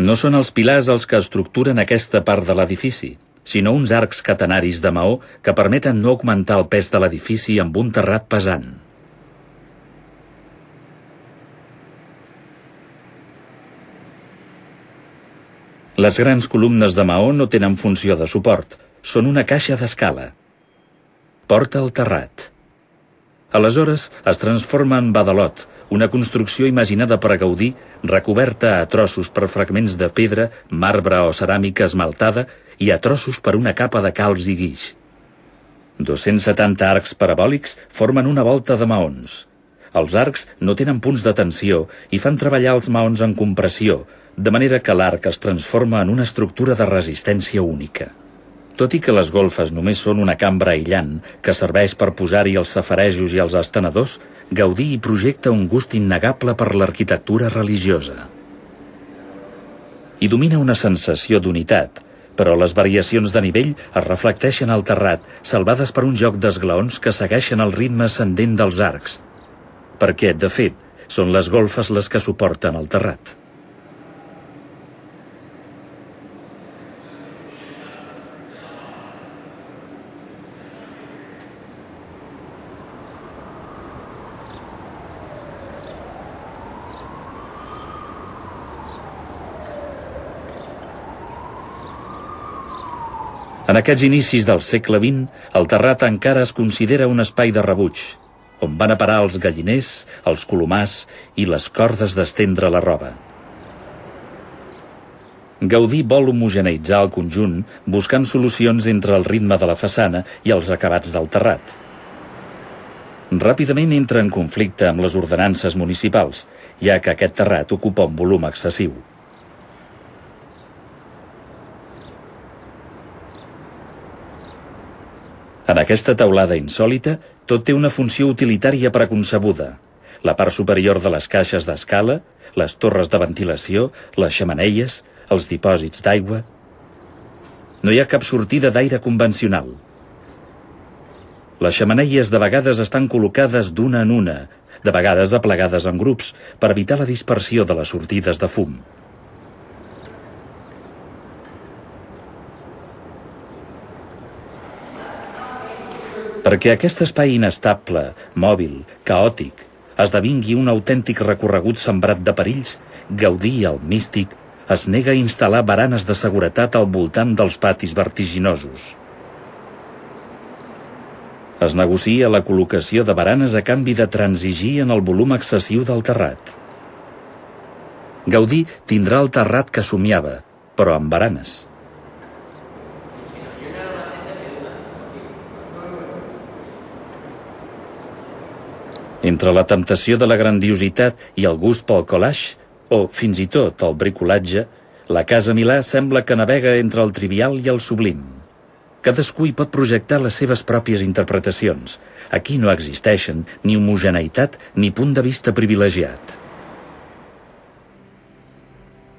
No són els pilars els que estructuren aquesta part de l'edifici, sinó uns arcs catenaris de maó que permeten no augmentar el pes de l'edifici amb un terrat pesant. Les grans columnes de maó no tenen funció de suport, són una caixa d'escala. Porta al terrat. Aleshores es transforma en badalot, una construcció imaginada per a Gaudí, recoberta a trossos per fragments de pedra, marbre o ceràmica esmaltada i a trossos per una capa de calç i guix. 270 arcs parabòlics formen una volta de maons. Els arcs no tenen punts de tensió i fan treballar els maons en compressió, de manera que l'arc es transforma en una estructura de resistència única. Tot i que les golfes només són una cambra aïllant que serveix per posar-hi els safarejos i els estenedors, Gaudí hi projecta un gust innegable per l'arquitectura religiosa. Hi domina una sensació d'unitat, però les variacions de nivell es reflecteixen al terrat, salvades per un joc d'esglaons que segueixen el ritme ascendent dels arcs, perquè, de fet, són les golfes les que suporten el terrat. En aquests inicis del segle XX, el terrat encara es considera un espai de rebuig, on van a parar els galliners, els colomars i les cordes d'estendre la roba. Gaudí vol homogeneïtzar el conjunt buscant solucions entre el ritme de la façana i els acabats del terrat. Ràpidament entra en conflicte amb les ordenances municipals, ja que aquest terrat ocupa un volum excessiu. En aquesta teulada insòlita, tot té una funció utilitària preconcebuda. La part superior de les caixes d'escala, les torres de ventilació, les xemeneies, els dipòsits d'aigua. No hi ha cap sortida d'aire convencional. Les xemeneies de vegades estan col·locades d'una en una, de vegades aplegades en grups, per evitar la dispersió de les sortides de fum. Perquè aquest espai inestable, mòbil, caòtic, esdevingui un autèntic recorregut sembrat de perills, Gaudí, el místic, es nega a instal·lar baranes de seguretat al voltant dels patis vertiginosos. Es negocia la col·locació de baranes a canvi de transigir en el volum excessiu del terrat. Gaudí tindrà el terrat que somiava, però amb baranes. Entre la temptació de la grandiositat i el gust pel collage, o fins i tot el bricolatge, la Casa Milà sembla que navega entre el trivial i el sublim. Cadascú hi pot projectar les seves pròpies interpretacions. Aquí no existeixen ni homogeneïtat ni punt de vista privilegiat.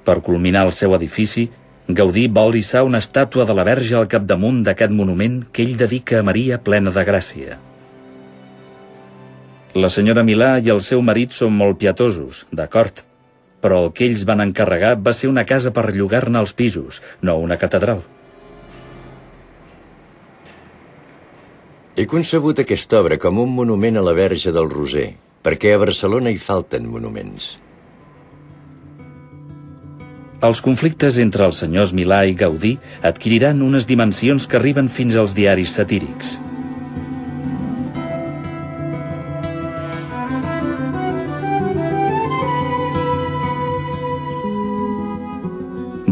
Per culminar el seu edifici, Gaudí vol hissar una estàtua de la Verge al capdamunt d'aquest monument que ell dedica a Maria plena de gràcia. La senyora Milà i el seu marit són molt pietosos, d'acord, però el que ells van encarregar va ser una casa per llogar-ne els pisos, no una catedral. He concebut aquesta obra com un monument a la Verge del Roser, perquè a Barcelona hi falten monuments. Els conflictes entre els senyors Milà i Gaudí adquiriran unes dimensions que arriben fins als diaris satírics.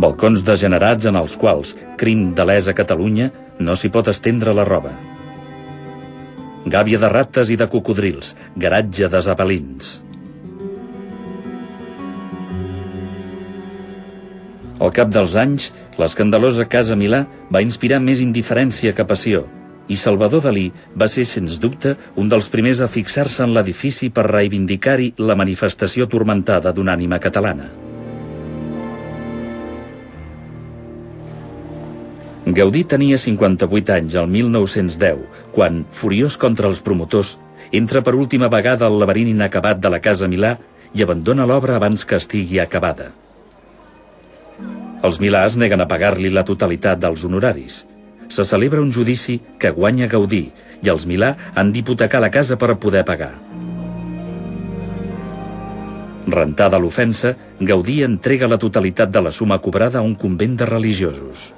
Balcons degenerats en els quals, crim de lesa Catalunya, no s'hi pot estendre la roba. Gàbia de rates i de cocodrils, garatge de zapalins. Al cap dels anys, l'escandalosa Casa Milà va inspirar més indiferència que passió, i Salvador Dalí va ser, sens dubte, un dels primers a fixar-se en l'edifici per reivindicar-hi la manifestació turmentada d'una ànima catalana. Gaudí tenia 58 anys el 1910, quan, furiós contra els promotors, entra per última vegada al laberint inacabat de la Casa Milà i abandona l'obra abans que estigui acabada. Els Milà es neguen a pagar-li la totalitat dels honoraris. Se celebra un judici que guanya Gaudí i els Milà han d'hipotecar la casa per poder pagar. Rentada l'ofensa, Gaudí entrega la totalitat de la suma cobrada a un convent de religiosos.